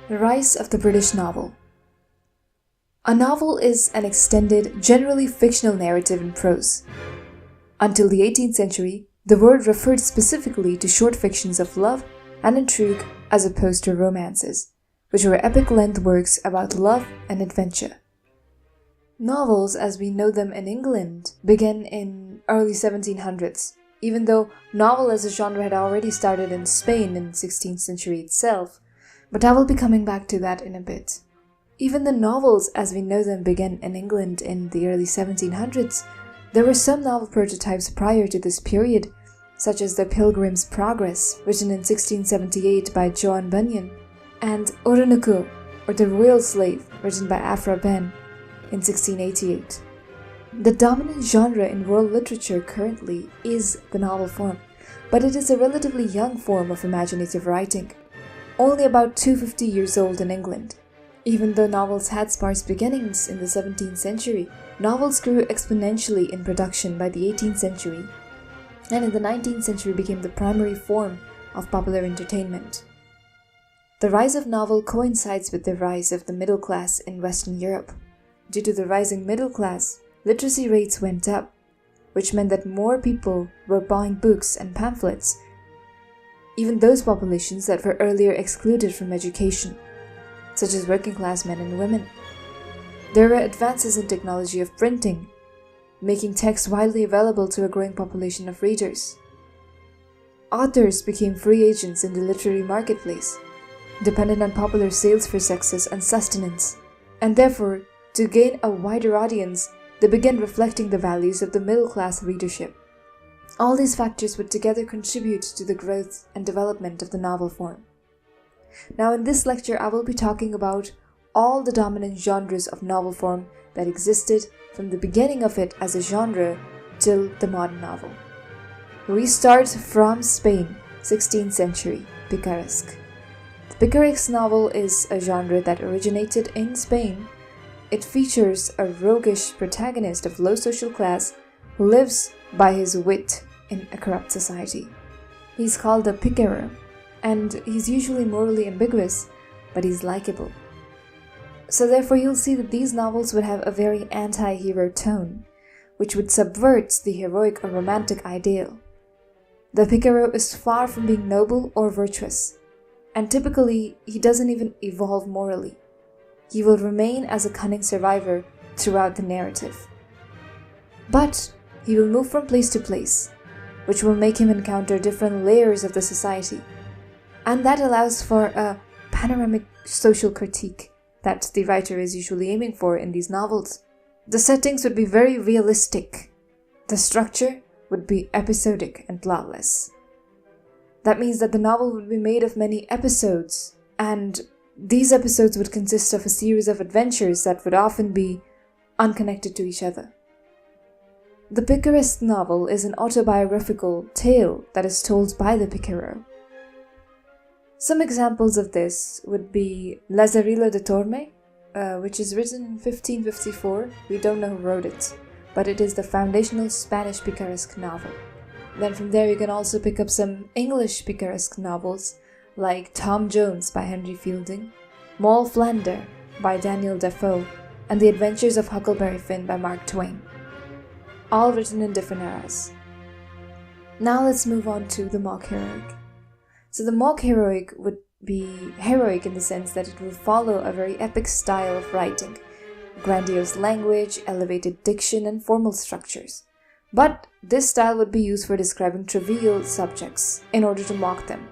The rise of the British novel. A novel is an extended, generally fictional narrative in prose. Until the 18th century, the word referred specifically to short fictions of love and intrigue as opposed to romances, which were epic-length works about love and adventure. Novels, as we know them in England, began in early 1700s, even though novel as a genre had already started in Spain in the 16th century itself, but I will be coming back to that in a bit. Even the novels as we know them began in England in the early 1700s. There were some novel prototypes prior to this period, such as The Pilgrim's Progress, written in 1678 by John Bunyan, and Oroonoko, or The Royal Slave, written by Aphra Behn in 1688. The dominant genre in world literature currently is the novel form, but it is a relatively young form of imaginative writing, only about 250 years old in England. Even though novels had sparse beginnings in the 17th century, novels grew exponentially in production by the 18th century, and in the 19th century became the primary form of popular entertainment. The rise of novel coincides with the rise of the middle class in Western Europe. Due to the rising middle class, literacy rates went up, which meant that more people were buying books and pamphlets, even those populations that were earlier excluded from education, such as working-class men and women. There were advances in technology of printing, making text widely available to a growing population of readers. Authors became free agents in the literary marketplace, dependent on popular sales for success and sustenance, and therefore, to gain a wider audience, they began reflecting the values of the middle-class readership. All these factors would together contribute to the growth and development of the novel form. Now in this lecture, I will be talking about all the dominant genres of novel form that existed from the beginning of it as a genre till the modern novel. We start from Spain, 16th century, picaresque. The picaresque novel is a genre that originated in Spain. It features a roguish protagonist of low social class who lives by his wit in a corrupt society. He's called a picaro, and he's usually morally ambiguous, but he's likable. So therefore you'll see that these novels would have a very anti-hero tone, which would subvert the heroic or romantic ideal. The picaro is far from being noble or virtuous, and typically he doesn't even evolve morally. He will remain as a cunning survivor throughout the narrative. But he will move from place to place, which will make him encounter different layers of the society. And that allows for a panoramic social critique that the writer is usually aiming for in these novels. The settings would be very realistic. The structure would be episodic and plotless. That means that the novel would be made of many episodes, and these episodes would consist of a series of adventures that would often be unconnected to each other. The picaresque novel is an autobiographical tale that is told by the picaro. Some examples of this would be Lazarillo de Torme, which is written in 1554. We don't know who wrote it, but it is the foundational Spanish picaresque novel. Then from there you can also pick up some English picaresque novels like Tom Jones by Henry Fielding, Moll Flander by Daniel Defoe, and The Adventures of Huckleberry Finn by Mark Twain, all written in different eras. Now let's move on to the mock heroic. So the mock heroic would be heroic in the sense that it will follow a very epic style of writing, grandiose language, elevated diction, and formal structures. But this style would be used for describing trivial subjects in order to mock them.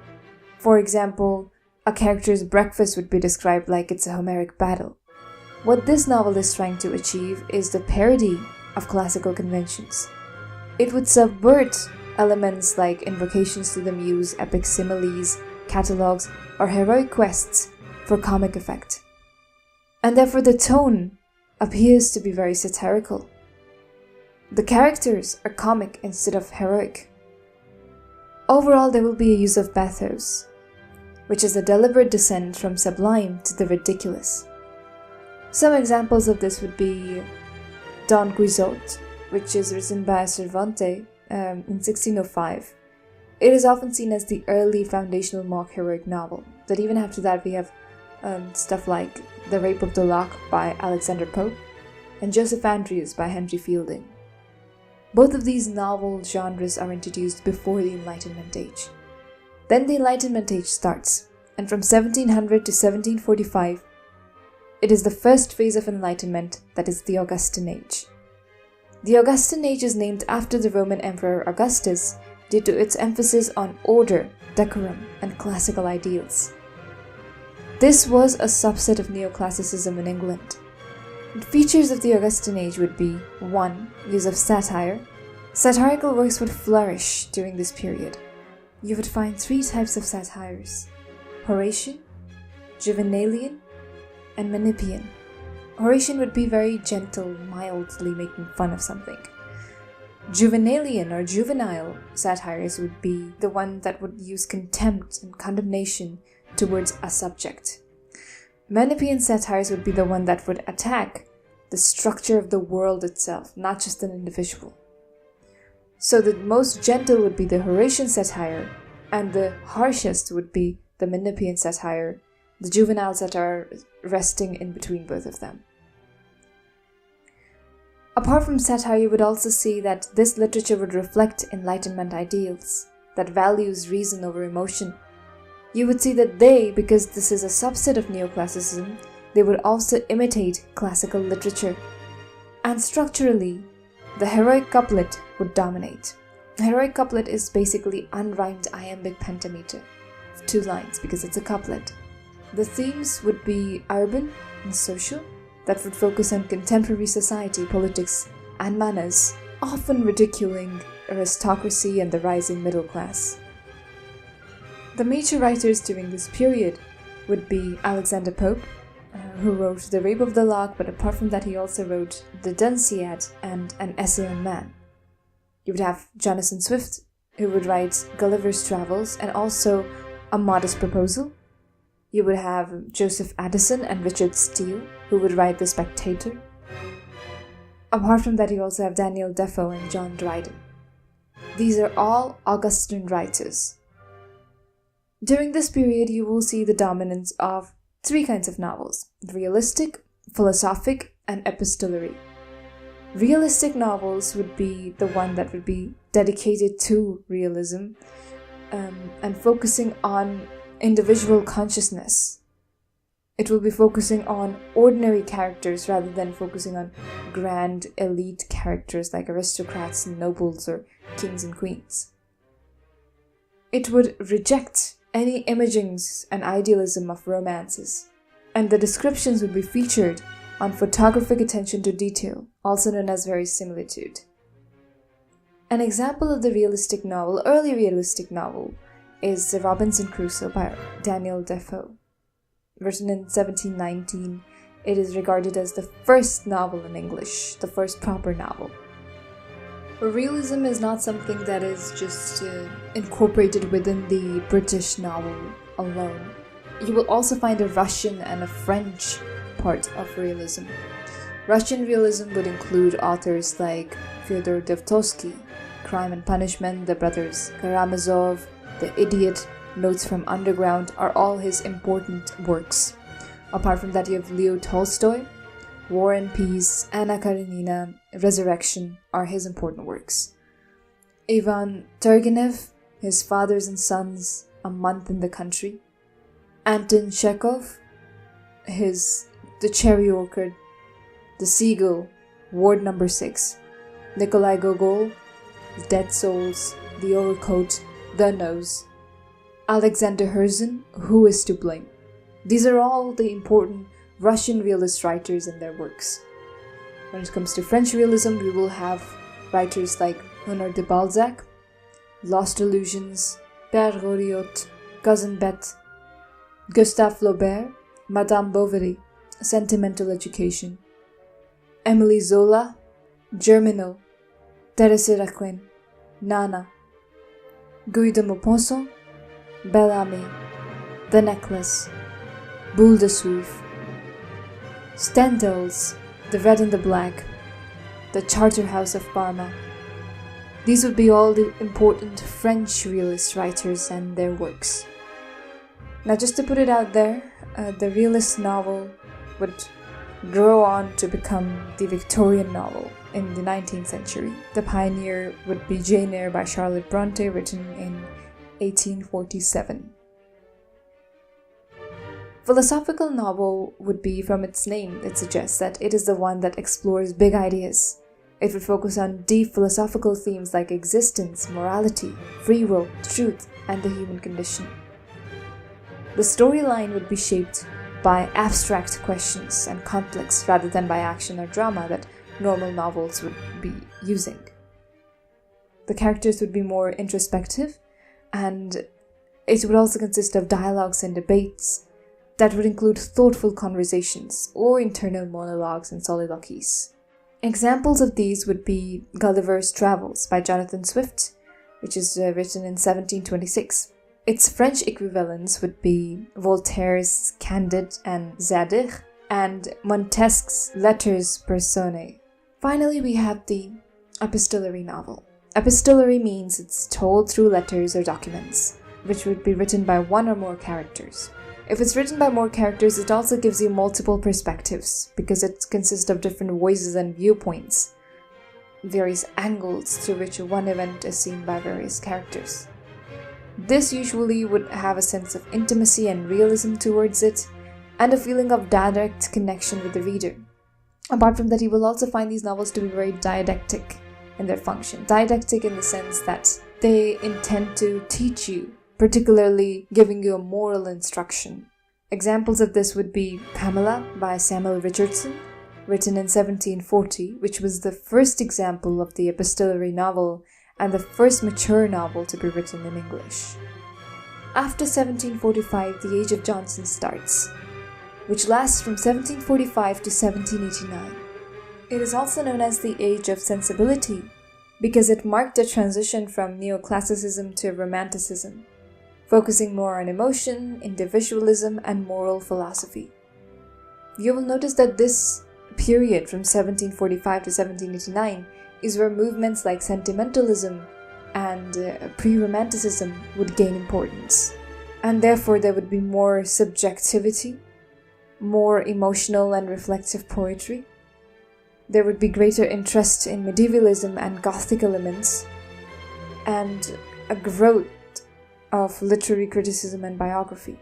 For example, a character's breakfast would be described like it's a Homeric battle. What this novel is trying to achieve is the parody of classical conventions. It would subvert elements like invocations to the muse, epic similes, catalogues, or heroic quests for comic effect. And therefore the tone appears to be very satirical. The characters are comic instead of heroic. Overall, there will be a use of bathos, which is a deliberate descent from sublime to the ridiculous. Some examples of this would be Don Quixote, which is written by Cervantes in 1605. It is often seen as the early foundational mock heroic novel, but even after that we have stuff like The Rape of the Lock by Alexander Pope and Joseph Andrews by Henry Fielding. Both of these novel genres are introduced before the Enlightenment age. Then the Enlightenment age starts, and from 1700 to 1745, it is the first phase of Enlightenment, that is the Augustan Age. The Augustan Age is named after the Roman Emperor Augustus due to its emphasis on order, decorum, and classical ideals. This was a subset of neoclassicism in England. The features of the Augustan Age would be 1. Use of satire. Satirical works would flourish during this period. You would find 3 types of satires: Horatian, Juvenalian, and Menippean. Horatian would be very gentle, mildly making fun of something. Juvenalian or juvenile satires would be the one that would use contempt and condemnation towards a subject. Menippean satires would be the one that would attack the structure of the world itself, not just an individual. So the most gentle would be the Horatian satire, and the harshest would be the Menippean satire, the juvenile satire resting in between both of them. Apart from satire, you would also see that this literature would reflect Enlightenment ideals, that values reason over emotion. You would see that because this is a subset of neoclassicism, they would also imitate classical literature. And structurally, the heroic couplet would dominate. A heroic couplet is basically unrhymed iambic pentameter, 2 lines, because it's a couplet. The themes would be urban and social, that would focus on contemporary society, politics, and manners, often ridiculing aristocracy and the rising middle class. The major writers during this period would be Alexander Pope, who wrote The Rape of the Lock, but apart from that he also wrote The Dunciad and An Essay on Man. You would have Jonathan Swift, who would write Gulliver's Travels and also A Modest Proposal. You would have Joseph Addison and Richard Steele, who would write The Spectator. Apart from that, you also have Daniel Defoe and John Dryden. These are all Augustan writers. During this period, you will see the dominance of 3 kinds of novels: realistic, philosophic, and epistolary. Realistic novels would be the one that would be dedicated to realism and focusing on individual consciousness. It will be focusing on ordinary characters rather than focusing on grand elite characters like aristocrats and nobles or kings and queens. It would reject any imagings and idealism of romances, and the descriptions would be featured on photographic attention to detail, also known as verisimilitude. An example of the early realistic novel, is The Robinson Crusoe by Daniel Defoe. Written in 1719, it is regarded as the first novel in English, the first proper novel. Realism is not something that is just incorporated within the British novel alone. You will also find a Russian and a French part of realism. Russian realism would include authors like Fyodor Dostoevsky, Crime and Punishment, the brothers Karamazov, The Idiot, Notes from Underground are all his important works. Apart from that, you have Leo Tolstoy, War and Peace, Anna Karenina, Resurrection are his important works. Ivan Turgenev, His Fathers and Sons, A Month in the Country. Anton Chekhov, The Cherry Orchard, The Seagull, Ward No. 6. Nikolai Gogol, Dead Souls, The Overcoat, The Nose. Alexander Herzen, Who is to Blame? These are all the important Russian realist writers and their works. When it comes to French realism, we will have writers like Honoré de Balzac, Lost Illusions, Père Goriot, Cousin Bette, Gustave Flaubert, Madame Bovary, Sentimental Education, Émile Zola, Germinal, Thérèse Raquin, Nana, Guy de Maupassant, Belle Amie, The Necklace, Boule de Suif, Stendhal's The Red and the Black, The Charterhouse of Parma. These would be all the important French realist writers and their works. Now, just to put it out there, the realist novel would grow on to become the Victorian novel in the 19th century. The pioneer would be Jane Eyre by Charlotte Bronte, written in 1847. Philosophical novel would be, from its name, it suggests that it is the one that explores big ideas. It would focus on deep philosophical themes like existence, morality, free will, truth, and the human condition. The storyline would be shaped by abstract questions and conflicts rather than by action or drama that normal novels would be using. The characters would be more introspective, and it would also consist of dialogues and debates that would include thoughtful conversations or internal monologues and soliloquies. Examples of these would be Gulliver's Travels by Jonathan Swift, which is written in 1726. Its French equivalents would be Voltaire's Candide and Zadig, and Montesquieu's Letters Personae. Finally, we have the epistolary novel. Epistolary means it's told through letters or documents, which would be written by one or more characters. If it's written by more characters, it also gives you multiple perspectives because it consists of different voices and viewpoints, various angles through which one event is seen by various characters. This usually would have a sense of intimacy and realism towards it, and a feeling of direct connection with the reader. Apart from that, you will also find these novels to be very didactic in their function. Didactic in the sense that they intend to teach you, particularly giving you a moral instruction. Examples of this would be Pamela by Samuel Richardson, written in 1740, which was the first example of the epistolary novel and the first mature novel to be written in English. After 1745, the Age of Johnson starts, which lasts from 1745 to 1789. It is also known as the Age of Sensibility because it marked a transition from neoclassicism to romanticism, focusing more on emotion, individualism, and moral philosophy. You will notice that this period from 1745 to 1789 is where movements like sentimentalism and pre-romanticism would gain importance. And therefore there would be more subjectivity, more emotional and reflective poetry. There would be greater interest in medievalism and Gothic elements, and a growth of literary criticism and biography,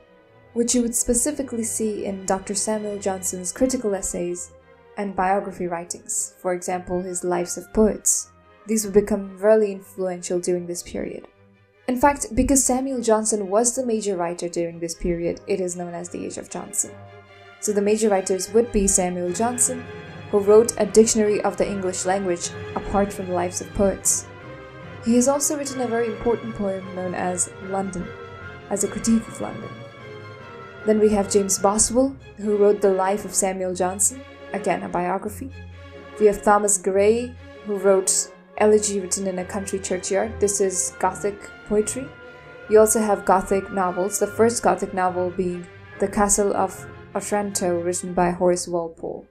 which you would specifically see in Dr. Samuel Johnson's critical essays and biography writings, for example, his Lives of Poets. These would become really influential during this period. In fact, because Samuel Johnson was the major writer during this period, it is known as the Age of Johnson. So the major writers would be Samuel Johnson, who wrote a dictionary of the English language apart from the Lives of Poets. He has also written a very important poem known as London, as a critique of London. Then we have James Boswell, who wrote The Life of Samuel Johnson, again a biography. We have Thomas Gray, who wrote Elegy Written in a Country Churchyard. This is Gothic poetry. You also have Gothic novels, the first Gothic novel being The Castle of Otranto, written by Horace Walpole.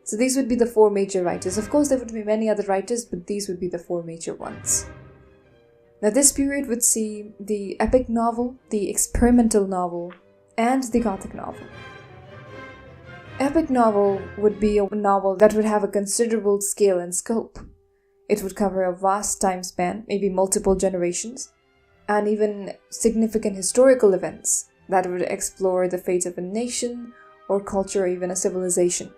So these would be the four major writers. Of course, there would be many other writers, but these would be the four major ones. Now, this period would see the epic novel, the experimental novel, and the Gothic novel. Epic novel would be a novel that would have a considerable scale and scope. It would cover a vast time span, maybe multiple generations, and even significant historical events that would explore the fate of a nation or culture or even a civilization.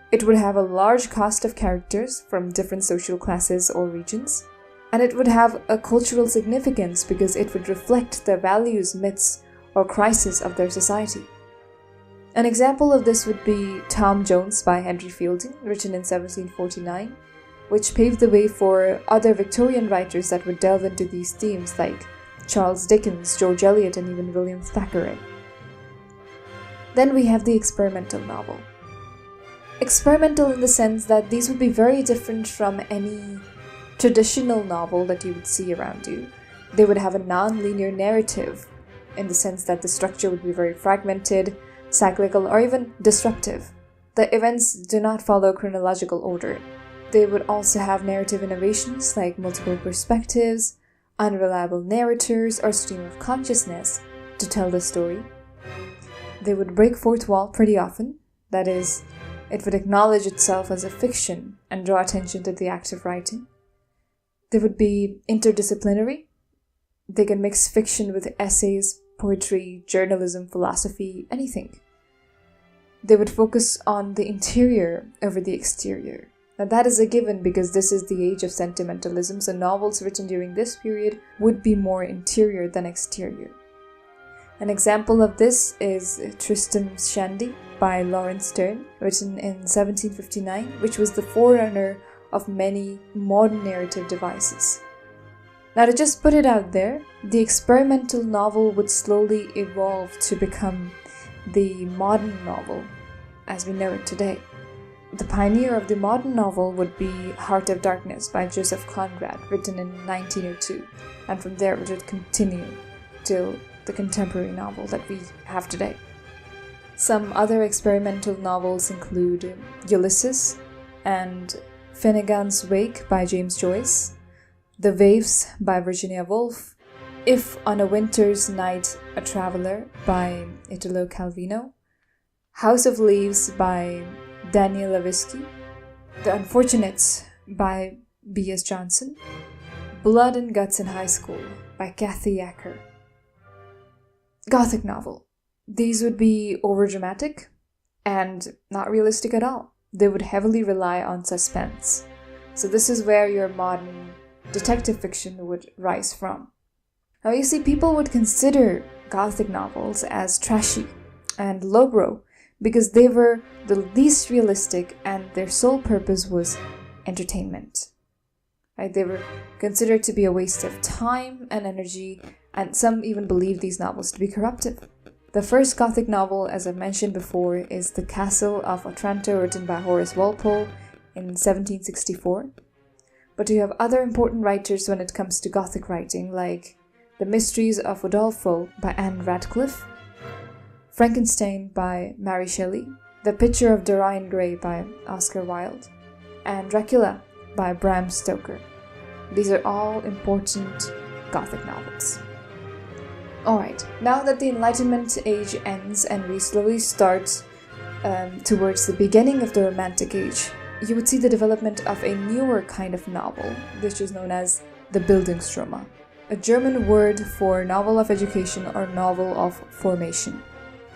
It would have a large cast of characters from different social classes or regions, and it would have a cultural significance because it would reflect the values, myths, or crises of their society. An example of this would be Tom Jones by Henry Fielding, written in 1749, which paved the way for other Victorian writers that would delve into these themes like Charles Dickens, George Eliot, and even William Thackeray. Then we have the experimental novel. Experimental in the sense that these would be very different from any traditional novel that you would see around you. They would have a non-linear narrative in the sense that the structure would be very fragmented, cyclical, or even disruptive. The events do not follow chronological order. They would also have narrative innovations like multiple perspectives, unreliable narrators, or stream of consciousness to tell the story. They would break fourth wall pretty often. That is, it would acknowledge itself as a fiction and draw attention to the act of writing. They would be interdisciplinary. They can mix fiction with essays, poetry, journalism, philosophy, anything. They would focus on the interior over the exterior. Now that is a given because this is the age of sentimentalism, so novels written during this period would be more interior than exterior. An example of this is Tristram Shandy by Lawrence Sterne, written in 1759, which was the forerunner of many modern narrative devices. Now to just put it out there, the experimental novel would slowly evolve to become the modern novel as we know it today. The pioneer of the modern novel would be Heart of Darkness by Joseph Conrad, written in 1902, and from there it would continue till the contemporary novel that we have today. Some other experimental novels include Ulysses and Finnegan's Wake by James Joyce, The Waves by Virginia Woolf, If on a Winter's Night a Traveler by Italo Calvino, House of Leaves by Daniel Levinsky, The Unfortunates by B.S. Johnson, Blood and Guts in High School by Kathy Acker. Gothic novel. These would be overdramatic and not realistic at all. They would heavily rely on suspense. So this is where your modern detective fiction would rise from. Now you see, people would consider Gothic novels as trashy and lowbrow because they were the least realistic and their sole purpose was entertainment. Right? They were considered to be a waste of time and energy, and some even believed these novels to be corruptive. The first Gothic novel, as I've mentioned before, is The Castle of Otranto, written by Horace Walpole in 1764. But you have other important writers when it comes to Gothic writing, like The Mysteries of Udolpho by Anne Radcliffe, Frankenstein by Mary Shelley, The Picture of Dorian Gray by Oscar Wilde, and Dracula by Bram Stoker. These are all important Gothic novels. Alright, now that the Enlightenment age ends and we slowly start towards the beginning of the Romantic age, you would see the development of a newer kind of novel, which is known as the Bildungsroman, a German word for novel of education or novel of formation.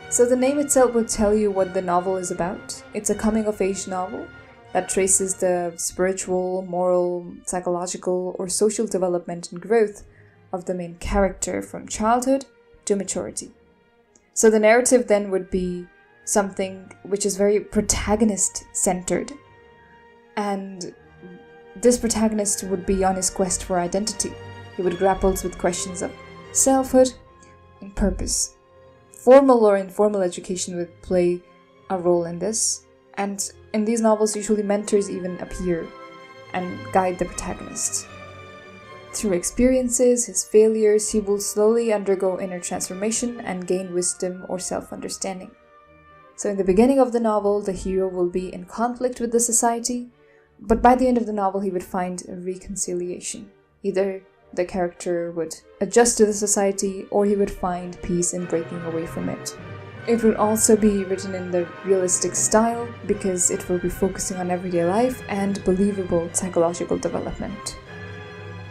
So the name itself will tell you what the novel is about. It's a coming-of-age novel that traces the spiritual, moral, psychological, or social development and growth of the main character from childhood to maturity. So the narrative then would be something which is very protagonist-centered, and this protagonist would be on his quest for identity. He would grapple with questions of selfhood and purpose. Formal or informal education would play a role in this, and in these novels usually mentors even appear and guide the protagonist. Through experiences, his failures, he will slowly undergo inner transformation and gain wisdom or self-understanding. So in the beginning of the novel, the hero will be in conflict with the society, but by the end of the novel he would find a reconciliation. Either the character would adjust to the society or he would find peace in breaking away from it. It would also be written in the realistic style because it will be focusing on everyday life and believable psychological development.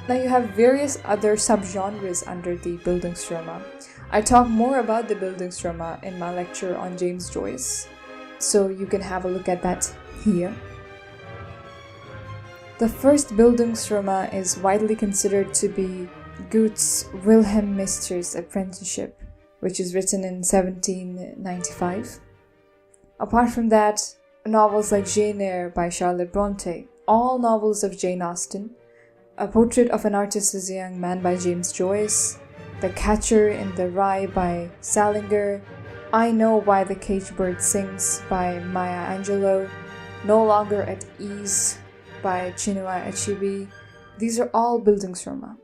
Now you have various other subgenres under the Bildungsroman. I talk more about the Bildungsroman in my lecture on James Joyce, so you can have a look at that here. The first Bildungsroman is widely considered to be Goethe's Wilhelm Meister's Apprenticeship, which is written in 1795. Apart from that, novels like Jane Eyre by Charlotte Bronte, all novels of Jane Austen, A Portrait of an Artist as a Young Man by James Joyce, The Catcher in the Rye by Salinger, I Know Why the Caged Bird Sings by Maya Angelou, No Longer at Ease by Chinua Achebe. These are all Bildungsroman.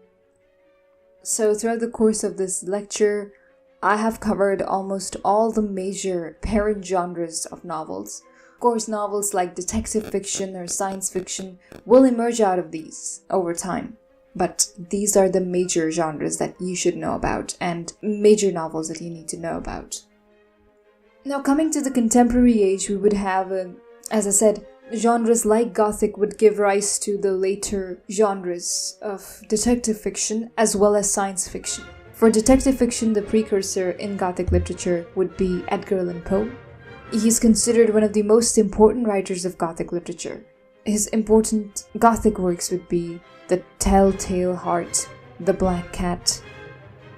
So throughout the course of this lecture, I have covered almost all the major parent genres of novels. Of course, novels like detective fiction or science fiction will emerge out of these over time. But these are the major genres that you should know about and major novels that you need to know about. Now, coming to the contemporary age, we would have, as I said, genres like Gothic would give rise to the later genres of detective fiction as well as science fiction. For detective fiction, the precursor in Gothic literature would be Edgar Allan Poe. He is considered one of the most important writers of Gothic literature. His important Gothic works would be The Telltale Heart, The Black Cat,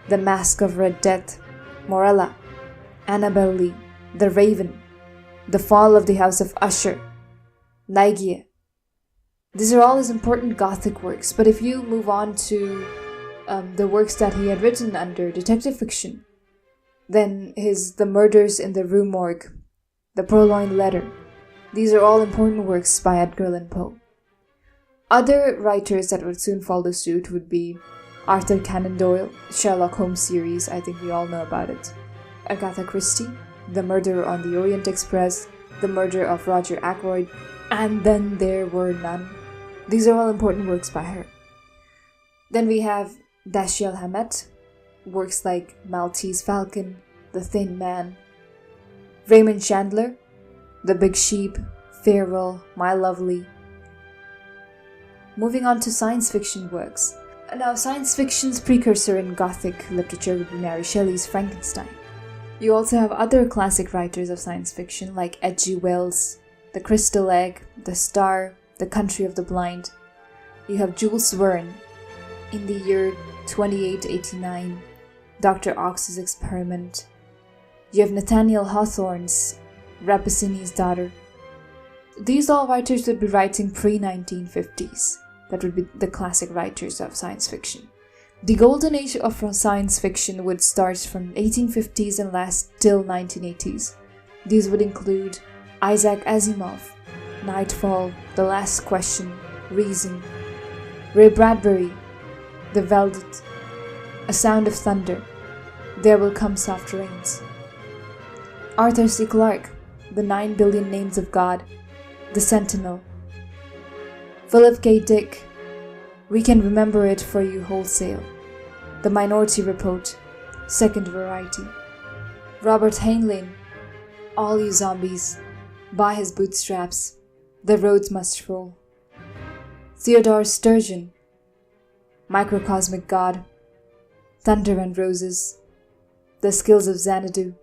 The Mask of Red Death, Morella, Annabel Lee, The Raven, The Fall of the House of Usher, Ligeia. These are all his important Gothic works, but if you move on to the works that he had written under detective fiction, then The Murders in the Rue Morgue, The Purloined Letter, these are all important works by Edgar Allan Poe. Other writers that would soon follow suit would be Arthur Conan Doyle, Sherlock Holmes series, I think we all know about it, Agatha Christie, The Murder on the Orient Express, The Murder of Roger Ackroyd, and Then There Were None. These are all important works by her. Then we have Dashiell Hammett, works like Maltese Falcon, The Thin Man, Raymond Chandler, The Big Sheep, Farewell, My Lovely. Moving on to science fiction works. Now, science fiction's precursor in Gothic literature would be Mary Shelley's Frankenstein. You also have other classic writers of science fiction like H.G. Wells, The Crystal Egg, The Star, The Country of the Blind. You have Jules Verne in the year 2889, Dr. Ox's Experiment. You have Nathaniel Hawthorne's Rappaccini's Daughter. These all writers would be writing pre-1950s. That would be the classic writers of science fiction. The golden age of science fiction would start from 1850s and last till 1980s. These would include Isaac Asimov, Nightfall, The Last Question, Reason, Ray Bradbury, The Velvet, A Sound of Thunder, There Will Come Soft Rains, Arthur C. Clarke, The 9 Billion Names of God, The Sentinel, Philip K. Dick, We Can Remember It For You Wholesale, The Minority Report, Second Variety, Robert Heinlein, All You Zombies, By His Bootstraps, The Roads Must Roll, Theodore Sturgeon, Microcosmic God, Thunder and Roses, The Skills of Xanadu.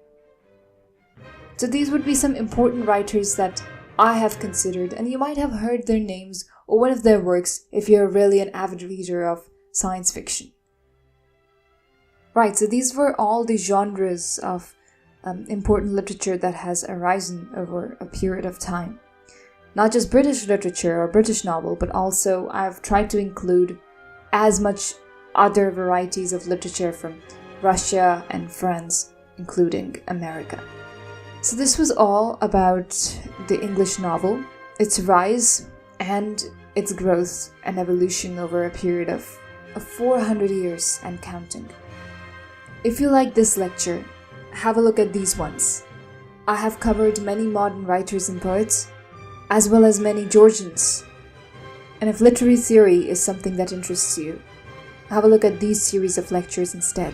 So these would be some important writers that I have considered, and you might have heard their names or one of their works if you're really an avid reader of science fiction. Right, so these were all the genres of important literature that has arisen over a period of time. Not just British literature or British novel, but also I've tried to include as much other varieties of literature from Russia and France, including America. So this was all about the English novel, its rise and its growth and evolution over a period of 400 years and counting. If you like this lecture, have a look at these ones. I have covered many modern writers and poets, as well as many Georgians. And if literary theory is something that interests you, have a look at these series of lectures instead.